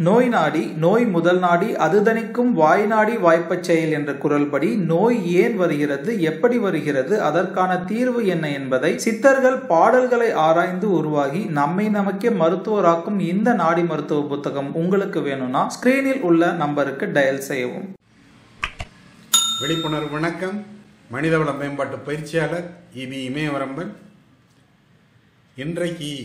நோய் நாடி நோய் முதல் நாடி அதுதணிக்கும் வாய் நாடி வாய்ப்பச் செயல் என்ற குறள்படி நோய் ஏன் வருகிறது, எப்படி வருகிறது, அதற்கான தீர்வு என்ன என்பதை சித்தர்கள் பாடல்களை ஆராய்ந்து உருவாகி நம்மை நமக்கே மருத்துவராக்கும் இந்த நாடி மருத்துவ புத்தகம் உங்களுக்கு வேணும்னா ஸ்கிரீனில் உள்ள நம்பருக்கு டயல் செய்யவும். விழிப்புணர்வு வணக்கம். மனிதவள மேம்பாட்டு பயிற்சியாளர் இபி இமயவரம்பன். இன்றைக்கு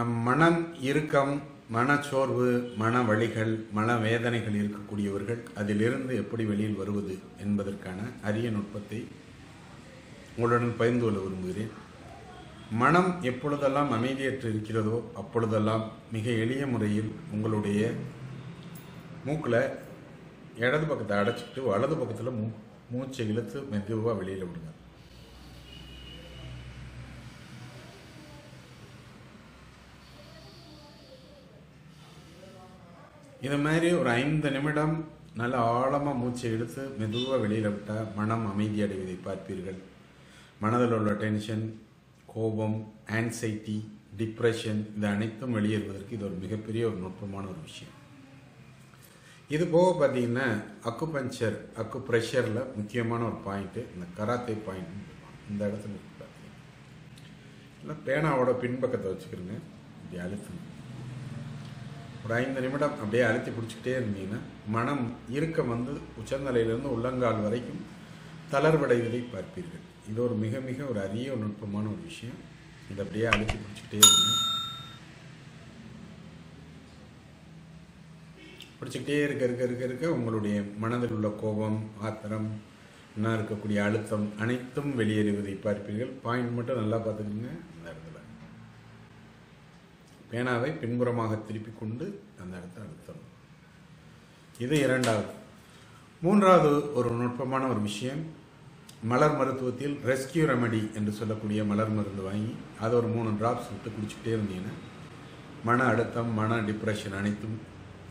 நம் மனம் இறுக்கம், மனச்சோர்வு, மன வலிகள், மன வேதனைகள் இருக்கக்கூடியவர்கள் அதிலிருந்து எப்படி வெளியில் வருவது என்பதற்கான அரிய நுட்பத்தை உங்களுடன் பகிர்ந்து கொள்ள விரும்புகிறேன். மனம் எப்பொழுதெல்லாம் அமைதியற்று இருக்கிறதோ அப்பொழுதெல்லாம் மிக எளிய முறையில் உங்களுடைய மூக்கில் இடது பக்கத்தை அடைச்சிக்கிட்டு வலது பக்கத்தில் மூச்சை இழுத்து மெதுவாக வெளியில் விடுங்க. இது மாதிரி ஒரு 5 நிமிடம் நல்ல ஆழமாக மூச்சை இழுத்து மெதுவாக வெளியில் விட்டால் மனம் அமைதி அடைவதை பார்ப்பீர்கள். மனதில் உள்ள டென்ஷன், கோபம், ஆன்சைட்டி, டிப்ரெஷன் இது அனைத்தும் வெளியேறுவதற்கு இது ஒரு மிகப்பெரிய ஒரு நுட்பமான ஒரு விஷயம். இது போக பார்த்தீங்கன்னா அக்குபஞ்சர், அக்குப்ரெஷரில் முக்கியமான ஒரு பாயிண்ட்டு இந்த கராத்தே பாயிண்ட். இந்த இடத்துல பார்த்தீங்கன்னா இல்லை பேனாவோட பின்பக்கத்தை வச்சுக்கிறோங்க, இப்படி அழுத்துங்க. ஒரு 5 நிமிடம் அப்படியே அழுத்தி பிடிச்சிக்கிட்டே இருந்தீங்கன்னா மனம் இறுக்கம் உச்சந்தலையிலிருந்து உள்ளங்கால் வரைக்கும் தளர்வடைவதை பார்ப்பீர்கள். இது ஒரு மிக மிக ஒரு அரிய நுட்பமான ஒரு விஷயம். இதை அப்படியே அழுத்தி பிடிச்சிக்கிட்டே இருங்க. பிடிச்சிக்கிட்டே இருக்க உங்களுடைய மனதில் உள்ள கோபம், ஆத்திரம், என்ன இருக்கக்கூடிய அழுத்தம் அனைத்தும் வெளியேறுவதை பார்ப்பீர்கள். பாயிண்ட் மட்டும் நல்லா பார்த்துக்கோங்க. அந்த இடத்துல பேனாவை பின்புறமாக திருப்பி கொண்டு அந்த இடத்தை அழுத்தணும். இது 2வது. 3வது ஒரு நுட்பமான ஒரு விஷயம், மலர் மருத்துவத்தில் ரெஸ்கியூ ரெமெடி என்று சொல்லக்கூடிய மலர் மருந்து வாங்கி அதை ஒரு 3 டிராப்ஸ் விட்டு குடிச்சிக்கிட்டே இருந்தீங்கன்னா மன அழுத்தம், மன டிப்ரெஷன் அனைத்தும்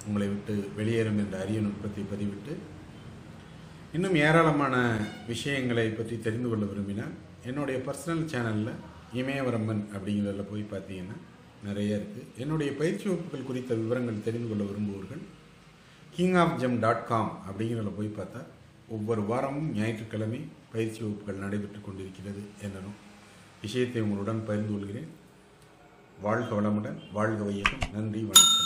உங்களை விட்டு வெளியேறும் என்ற அரிய நுட்பத்தை பதிவிட்டு இன்னும் ஏராளமான விஷயங்களை பற்றி தெரிந்து கொள்ள விரும்பினால் என்னுடைய பர்சனல் சேனலில் இமயவரம்பன் அப்படிங்கிறதில் போய் பார்த்தீங்கன்னா நிறைய இருக்குது. என்னுடைய பயிற்சி வகுப்புகள் குறித்த விவரங்கள் தெரிந்து கொள்ள விரும்புவர்கள் kingofgem.com அப்படிங்கிறதில் போய் பார்த்தா ஒவ்வொரு வாரமும் ஞாயிற்றுக்கிழமை பயிற்சி வகுப்புகள் நடைபெற்று கொண்டிருக்கிறது என்னும் விஷயத்தை உங்களுடன் பகிர்ந்து கொள்கிறேன். வாழ்க வளமுடன், வாழ்க வையகம். நன்றி, வணக்கம்.